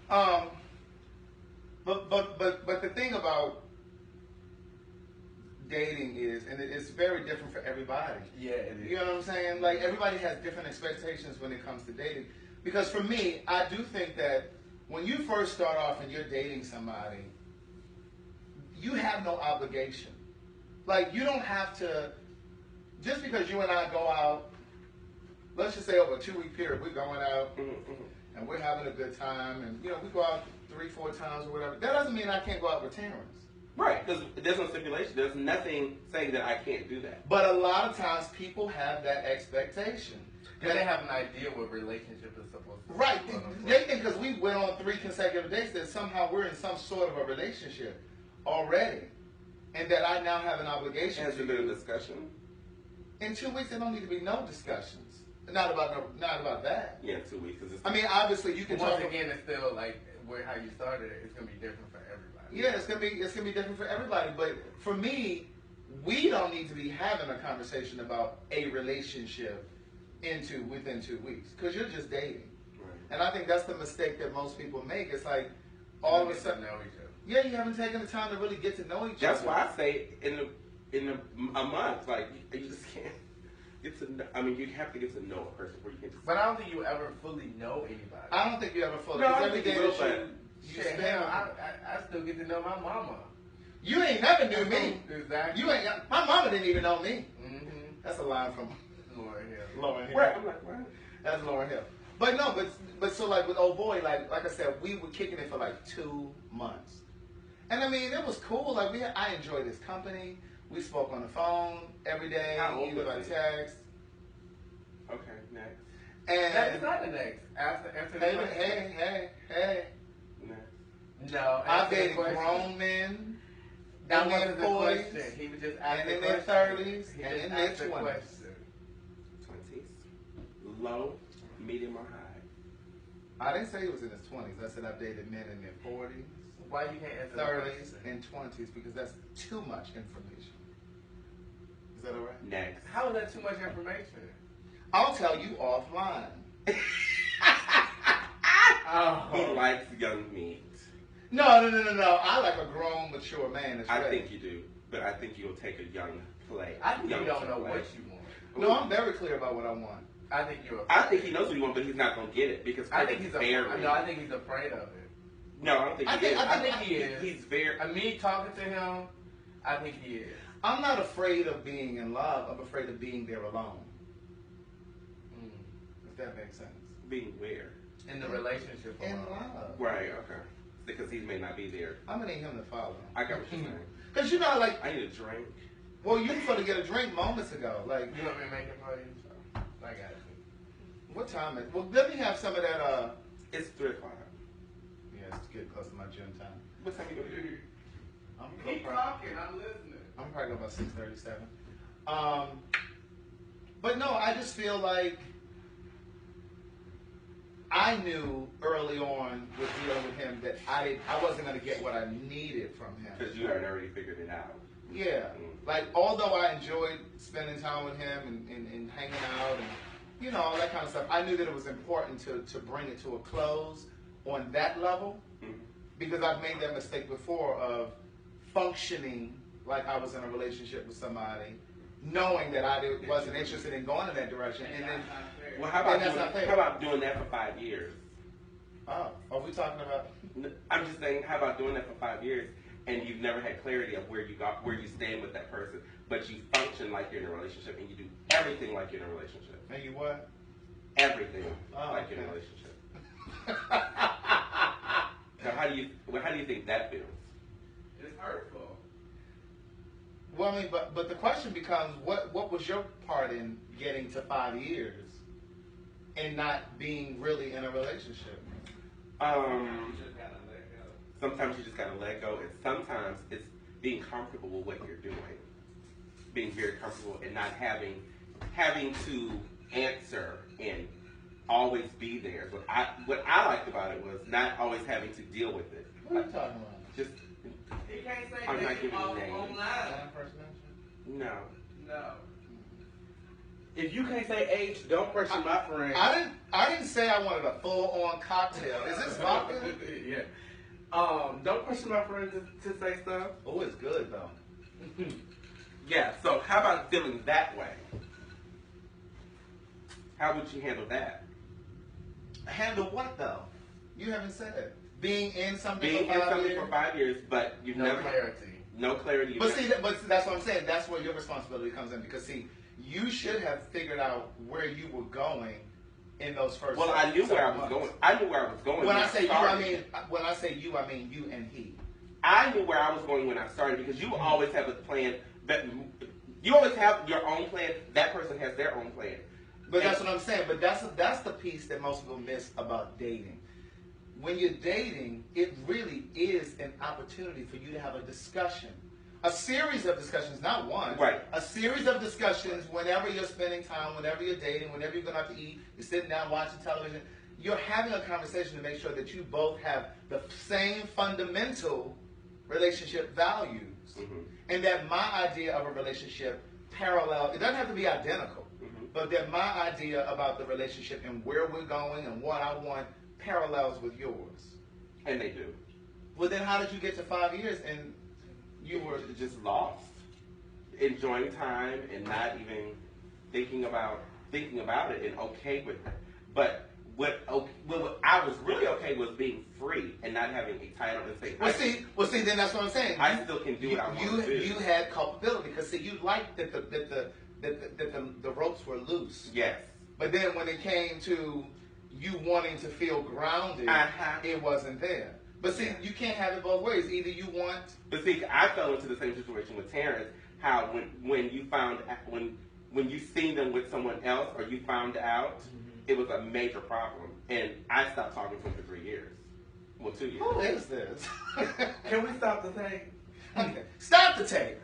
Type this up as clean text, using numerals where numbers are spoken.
Um, but the thing about dating is, and it's very different for everybody. Yeah, it is. You know what I'm saying? Like everybody has different expectations when it comes to dating. Because for me, I do think that when you first start off and you're dating somebody, you have no obligation. Like you don't have to, just because you and I go out, let's just say over a 2-week period, we're going out and we're having a good time, and we go out 3-4 times or whatever. That doesn't mean I can't go out with Terrence. Right, because there's no stipulation. There's nothing saying that I can't do that. But a lot of times people have that expectation. Because they have an idea what relationship is supposed to be. Right. They think because we went on 3 consecutive dates that somehow we're in some sort of a relationship already. And that I now have an obligation Has there been a discussion? In 2 weeks, there don't need to be no discussions. Not about that. Yeah, 2 weeks. I mean, obviously, you can once talk again, it's still like how you started it. It's gonna be different for everybody. Yeah, it's gonna be different for everybody. But for me, we don't need to be having a conversation about a relationship within 2 weeks because you're just dating. Right. And I think that's the mistake that most people make. It's like all of a sudden, know each other. Yeah, you haven't taken the time to really get to know each That's other. why I say in a month, like you just can't get to know. I mean, you have to get to know a person before you can just. But I don't think you ever fully know anybody. I don't think you ever fully. No, I every think you day will, that but you shit, spend. hell, I still get to know my mama. You ain't never knew me. Exactly. You ain't. My mama didn't even know me. Mm-hmm. That's a line from Lauren Hill. Lauren Hill. Right. I'm like, what? That's Lauren Hill. But no, but so like with old boy, like I said, we were kicking it for like 2 months, and I mean it was cool. Like I enjoyed his company. We spoke on the phone every day, How old either by was he? text. Okay, next. And That is not the next. After the question. hey. Next. No. I've answer the dated question. grown men. That in wasn't their the 40s, question. He was just asking and in the their question. 30s, He and just in their asked the 20s. question. 20s. Low, medium, or high? I didn't say he was in his 20s. I said I've dated men in their 40s, Why you can't answer 30s, the question? and 20s because that's too much information. Is that all right? Next. How is that too much information? I'll tell you offline. He likes young meat. No. I like a grown, mature man. That's I ready. think you do, but I think you'll take a young play. I think you young don't know play. what you want. No, I'm very clear about what I want. I think you're. I think he knows what he wants, but he's not gonna get it because I think he's very. No, I think he's afraid of it. No, I don't think he is. I think he is. He's very. Me talking to him, I think he is. I'm not afraid of being in love. I'm afraid of being there alone. If that makes sense. Being where? In the relationship. In alone. love. Right. Okay. Because he may not be there. I'm gonna need him to follow. I got what you're saying. Cause you know, like, I need a drink. well, you were supposed to get a drink moments ago. Like, You want me to make it for you? I got you. what time is? Well, let me have some of that. It's 3:00. Yeah, it's getting close to my gym time. What time you gonna do? I'm Keep talking. I'm listening. I'm probably go about 6:37. But no, I just feel like I knew early on with dealing with him that I wasn't going to get what I needed from him. Because you had already figured it out. Yeah. Like, although I enjoyed spending time with him and hanging out and, all that kind of stuff, I knew that it was important to bring it to a close on that level because I've made that mistake before of functioning like I was in a relationship with somebody, knowing that I wasn't interested in going in that direction. And then, Well, how about doing that for 5 years? oh, are we talking about? I'm just saying, how about doing that for 5 years and you've never had clarity of where you stand with that person, but you function like you're in a relationship and you do everything like you're in a relationship. And you what? Everything like okay. you're in a relationship. So how do you think that feels? It's hurtful. Well, I mean, but the question becomes, what was your part in getting to 5 years and not being really in a relationship? Sometimes you just gotta let go, and sometimes it's being comfortable with what you're doing, being very comfortable and not having to answer and always be there. What I liked about it was not always having to deal with it. What are you talking about? Just He can't say I'm not this giving on names. online. Impersonation? no. No. If you can't say age, don't question my friend. I didn't say I wanted a full-on cocktail. Is this vodka? Yeah. Don't question my friend to say stuff. Oh, it's good though. Yeah. So how about feeling that way? How would you handle that? Handle what though? You haven't said it. Being in something Being for in 5 something years? for 5 years, but you've No never clarity. no clarity. But see, that's what I'm saying. That's where your responsibility comes in because see, you should have figured out where you were going in those first. Well, I knew where I was months. going. I knew where I was going. When I say you, started. I mean you and he. I knew where I was going when I started because you always have a plan. But you always have your own plan. That person has their own plan. But that's what I'm saying. But that's the piece that most people miss about dating. When you're dating, it really is an opportunity for you to have a discussion. A series of discussions, not one. Right. A series of discussions whenever you're spending time, whenever you're dating, whenever you're going out to eat, you're sitting down watching television. You're having a conversation to make sure that you both have the same fundamental relationship values. Mm-hmm. And that my idea of a relationship parallel, it doesn't have to be identical, but that my idea about the relationship and where we're going and what I want parallels with yours. And they do. Well, then how did you get to 5 years and you were just lost, enjoying time and not even thinking about it and okay with it. But what I was really okay with being free and not having a title and say. Well, see, then that's what I'm saying. I still can do what I want to do. You had culpability because see, you liked that the ropes were loose. Yes. But then when it came to you wanting to feel grounded, it wasn't there. But see, you can't have it both ways. Either you want. But see, I fell into the same situation with Terrence. How when you found when you seen them with someone else or you found out, it was a major problem, and I stopped talking to him for 3 years. Well, 2 years. Who is this? Can we stop the tape? Okay. Stop the tape.